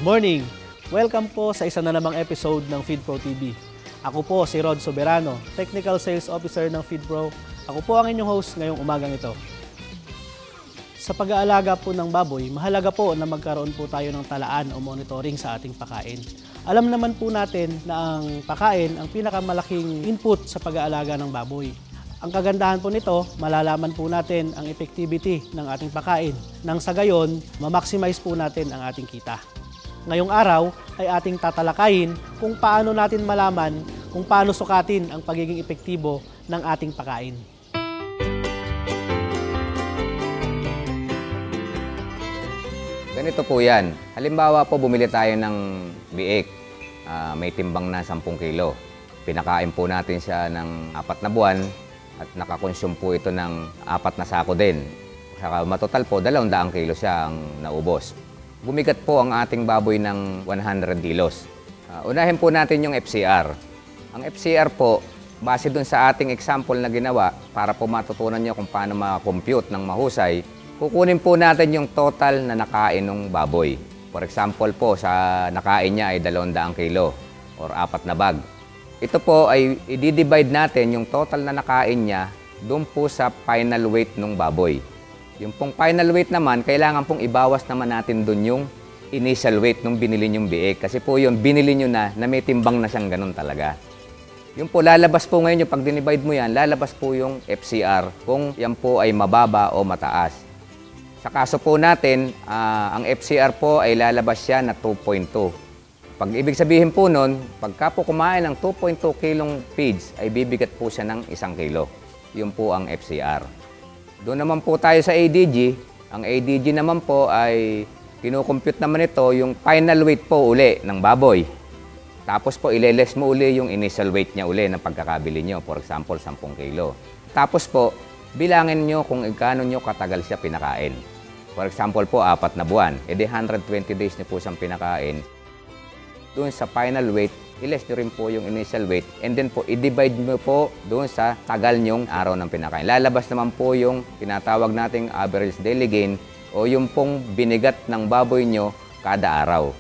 Morning! Welcome po sa isa na namang episode ng FeedPro TV. Ako po si Rod Soberano, Technical Sales Officer ng FeedPro. Ako po ang inyong host ngayong umagang ito. Sa pag-aalaga po ng baboy, mahalaga po na magkaroon po tayo ng talaan o monitoring sa ating pakain. Alam naman po natin na ang pakain ang pinakamalaking input sa pag-aalaga ng baboy. Ang kagandahan po nito, malalaman po natin ang effectivity ng ating pakain. Nang sa gayon, ma-maximize po natin ang ating kita. Ngayong araw ay ating tatalakayin kung paano natin malaman kung paano sukatin ang pagiging epektibo ng ating pakain. Ganito po yan. Halimbawa po, bumili tayo ng biik. May timbang na 10 kilo. Pinakain po natin siya ng 4 na buwan at nakakonsume po ito ng 4 na sako din. Saka matotal po, 200 kilo siya ang naubos. Bumigat po ang ating baboy ng 100 kilos. Unahin po natin yung FCR. Ang FCR po, base dun sa ating example na ginawa, para po matutunan nyo kung paano ma-compute ng mahusay, kukunin po natin yung total na nakain ng baboy. For example po, sa nakain niya ay 200 kilo or 4 na bag. Ito po ay i-divide natin yung total na nakain niya doon po sa final weight ng baboy. Yung pong final weight naman, kailangan pong ibawas naman natin doon yung initial weight nung binili nyong biik. Kasi po yun, binili nyo na may timbang na siyang ganun talaga. Yung po, lalabas po ngayon yung pag dinivide mo yan, lalabas po yung FCR kung yan po ay mababa o mataas. Sa kaso po natin, ang FCR po ay lalabas siya na 2.2. Pag ibig sabihin po nun, pagka po kumain ng 2.2 kilong feeds, ay bibigat po siya ng 1 kilo. Yun po ang FCR. Doon naman po tayo sa ADG. Ang ADG naman po ay kinukompute naman ito yung final weight po uli ng baboy. Tapos po ile-less mo uli yung initial weight niya uli ng pagkakabili nyo. For example, 10 kilo. Tapos po, bilangin nyo kung ikano nyo katagal siya pinakain. For example po, 4 na buwan. E di 120 days nyo po siyang pinakain. Doon sa final weight, i-less nyo rin po yung initial weight and then po, i-divide mo po doon sa tagal nyong araw ng pinakain. Lalabas naman po yung tinatawag nating average daily gain o yung pong binigat ng baboy nyo kada araw.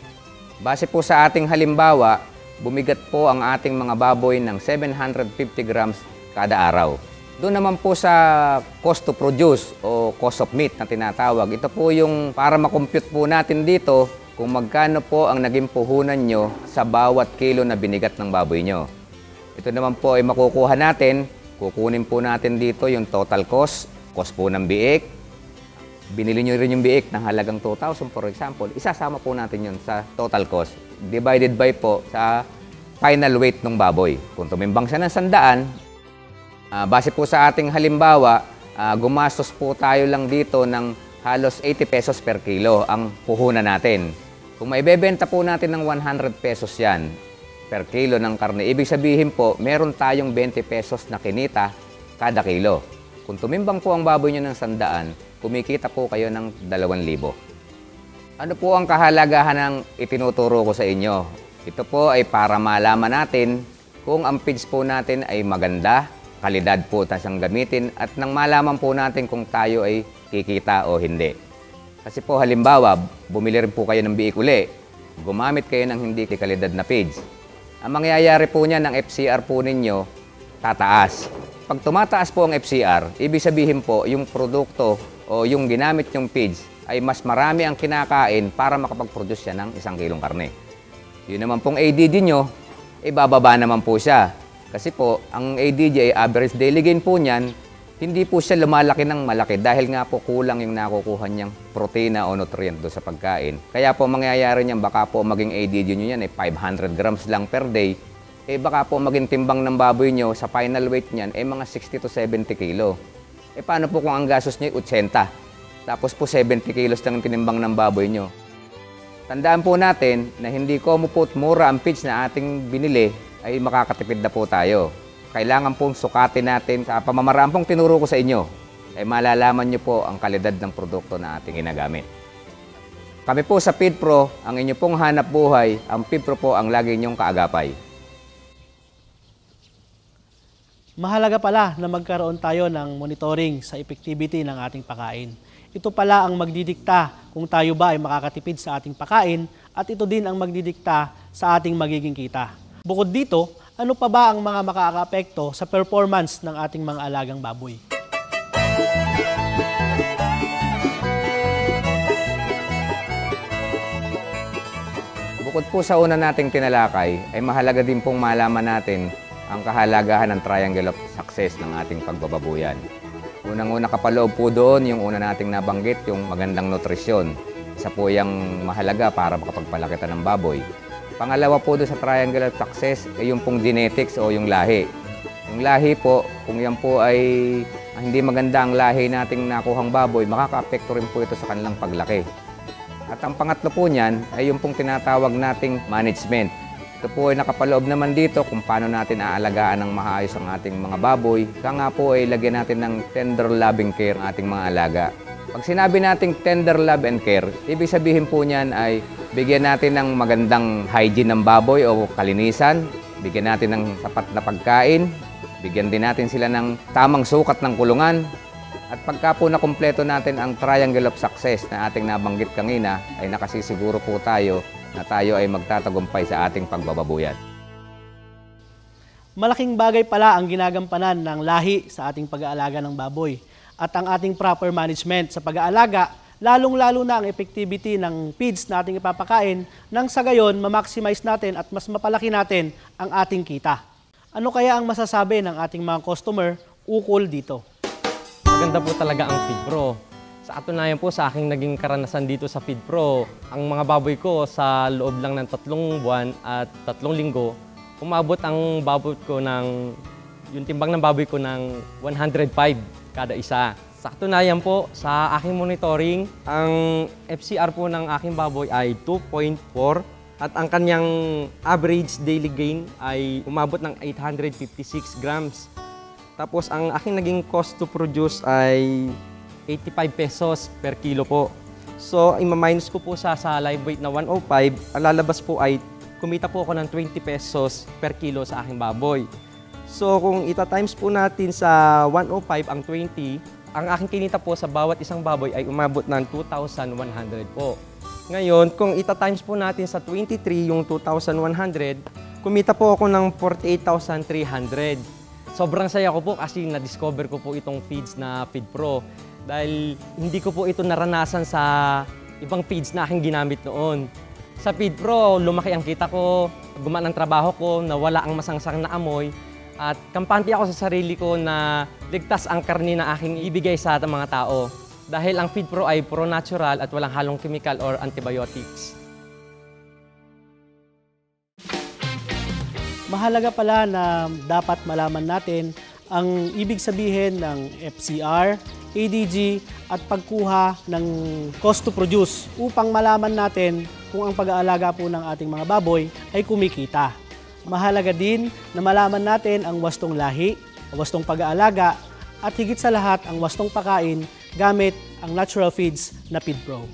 Base po sa ating halimbawa, bumigat po ang ating mga baboy ng 750 grams kada araw. Doon naman po sa cost to produce o cost of meat na tinatawag, ito po yung para makompute po natin dito kung magkano po ang naging puhunan nyo sa bawat kilo na binigat ng baboy nyo. Ito naman po ay makukuha natin, kukunin po natin dito yung total cost po ng biik. Binili nyo rin yung biik ng halagang 2,000 for example, isasama po natin yun sa total cost, divided by po sa final weight ng baboy. Kung tumimbang siya ng 100, base po sa ating halimbawa, gumastos po tayo lang dito ng halos 80 pesos per kilo ang puhunan natin. Kung maibebenta po natin ng 100 pesos yan per kilo ng karne, ibig sabihin po, meron tayong 20 pesos na kinita kada kilo. Kung tumimbang po ang baboy nyo ng 100, kumikita po kayo ng 2,000. Ano po ang kahalagahan ng itinuturo ko sa inyo? Ito po ay para malaman natin kung ang feeds po natin ay maganda, kalidad po siyang gamitin, at nang malaman po natin kung tayo ay kikita o hindi. Kasi po halimbawa, bumili rin po kayo ng biik uli, gumamit kayo ng hindi kalidad na feeds. Ang mangyayari po niya ng FCR po ninyo, tataas. Pag tumataas po ang FCR, ibig sabihin po yung produkto o yung ginamit yung feeds ay mas marami ang kinakain para makapag-produce siya ng 1 kilong karne. Yun naman pong ADG nyo, bababa naman po siya. Kasi po, ang ADG ay average daily gain po niyan, hindi po siya lumalaki ng malaki dahil nga po kulang yung nakukuha niyang protina o nutrient do sa pagkain. Kaya po mangyayari niyan, baka po maging ADG nyo yan ay 500 grams lang per day, baka po maging timbang ng baboy nyo sa final weight niyan mga 60 to 70 kilo. Paano po kung ang gastos nyo ay 80? Tapos po 70 kilos lang tinimbang ng baboy nyo. Tandaan po natin na hindi ko po mura ang feeds na ating binili ay makakatipid na po tayo. Kailangan pong sukatin natin sa pamamaraan pong tinuro ko sa inyo. Malalaman nyo po ang kalidad ng produkto na ating ginagamit. Kami po sa FeedPro, ang inyo pong hanap buhay, ang FeedPro po ang lagi nyong kaagapay. Mahalaga pala na magkaroon tayo ng monitoring sa effectivity ng ating pakain. Ito pala ang magdidikta kung tayo ba ay makakatipid sa ating pakain at ito din ang magdidikta sa ating magiging kita. Bukod dito, ano pa ba ang mga makakaapekto sa performance ng ating mga alagang baboy? Bukod po sa una nating tinalakay, ay mahalaga din pong malaman natin ang kahalagahan ng triangle of success ng ating pagbababuyan. Unang-una kapaloob po doon, yung una nating nabanggit, yung magandang nutrisyon. Isa po yung mahalaga para makapagpalaki ng baboy. Pangalawa po doon sa triangle of success ay yung pong genetics o yung lahi. Yung lahi po, kung yan po ay hindi maganda ang lahi nating nakuhang baboy, makaka-apekto rin po ito sa kanilang paglaki. At ang pangatlo po niyan ay yung pong tinatawag nating management. Ito po ay nakapaloob naman dito kung paano natin aalagaan ng maayos ang ating mga baboy. Kaya nga po ay lagyan natin ng tender loving care ang ating mga alaga. Pag sinabi nating tender love and care, ibig sabihin po niyan ay bigyan natin ng magandang hygiene ng baboy o kalinisan, bigyan natin ng sapat na pagkain, bigyan din natin sila ng tamang sukat ng kulungan. At pagka po nakumpleto natin ang triangle of success na ating nabanggit kanina, ay nakasisiguro po tayo na tayo ay magtatagumpay sa ating pagbababuyan. Malaking bagay pala ang ginagampanan ng lahi sa ating pag-aalaga ng baboy at ang ating proper management sa pag-aalaga, lalong-lalo na ang effectivity ng feeds na ating ipapakain nang sa gayon ma-maximize natin at mas mapalaki natin ang ating kita. Ano kaya ang masasabi ng ating mga customer ukol dito? Maganda po talaga ang FeedPro. Sa katunayan po sa aking naging karanasan dito sa FeedPro, ang mga baboy ko sa loob lang ng 3 buwan at 3 linggo, umabot ang baboy ko yung timbang ng baboy ko ng 105 kada isa. Sa katunayan po, sa aking monitoring, ang FCR po ng aking baboy ay 2.4 at ang kanyang average daily gain ay umabot ng 856 grams. Tapos ang aking naging cost to produce ay 85 pesos per kilo po. So, ima-minus ko po sa live weight na 105, ang lalabas po ay kumita po ako ng 20 pesos per kilo sa aking baboy. So, kung ita-times po natin sa 105 ang 20, ang aking kinita po sa bawat isang baboy ay umabot ng 2,100 po. Ngayon, kung ita-times po natin sa 23 yung 2,100, kumita po ako ng 48,300. Sobrang saya ko po kasi na-discover ko po itong feeds na FeedPro. Dahil hindi ko po ito naranasan sa ibang feeds na aking ginamit noon. Sa FeedPro, lumaki ang kita ko, gumaan ang trabaho ko, nawala ang masangsang na amoy, at kampante ako sa sarili ko na ligtas ang karne na aking ibigay sa mga tao. Dahil ang FeedPro ay pro-natural at walang halong chemical or antibiotics. Mahalaga pala na dapat malaman natin ang ibig sabihin ng FCR, ADG at pagkuha ng cost to produce upang malaman natin kung ang pag-aalaga po ng ating mga baboy ay kumikita. Mahalaga din na malaman natin ang wastong lahi, wastong pag-aalaga at higit sa lahat ang wastong pakain gamit ang natural feeds na FeedPro.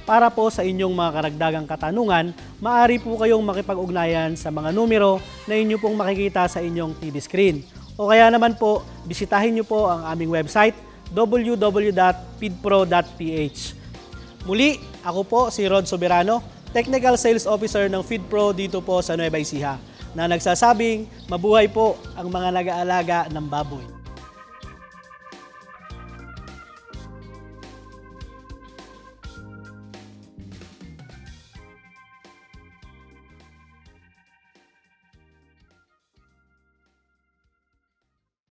Para po sa inyong mga karagdagang katanungan, maaari po kayong makipag-ugnayan sa mga numero na inyo pong makikita sa inyong TV screen. O kaya naman po, bisitahin nyo po ang aming website www.feedpro.ph. Muli, ako po si Rod Soberano, Technical Sales Officer ng FeedPro dito po sa Nueva Ecija, na nagsasabing mabuhay po ang mga nag-aalaga ng baboy.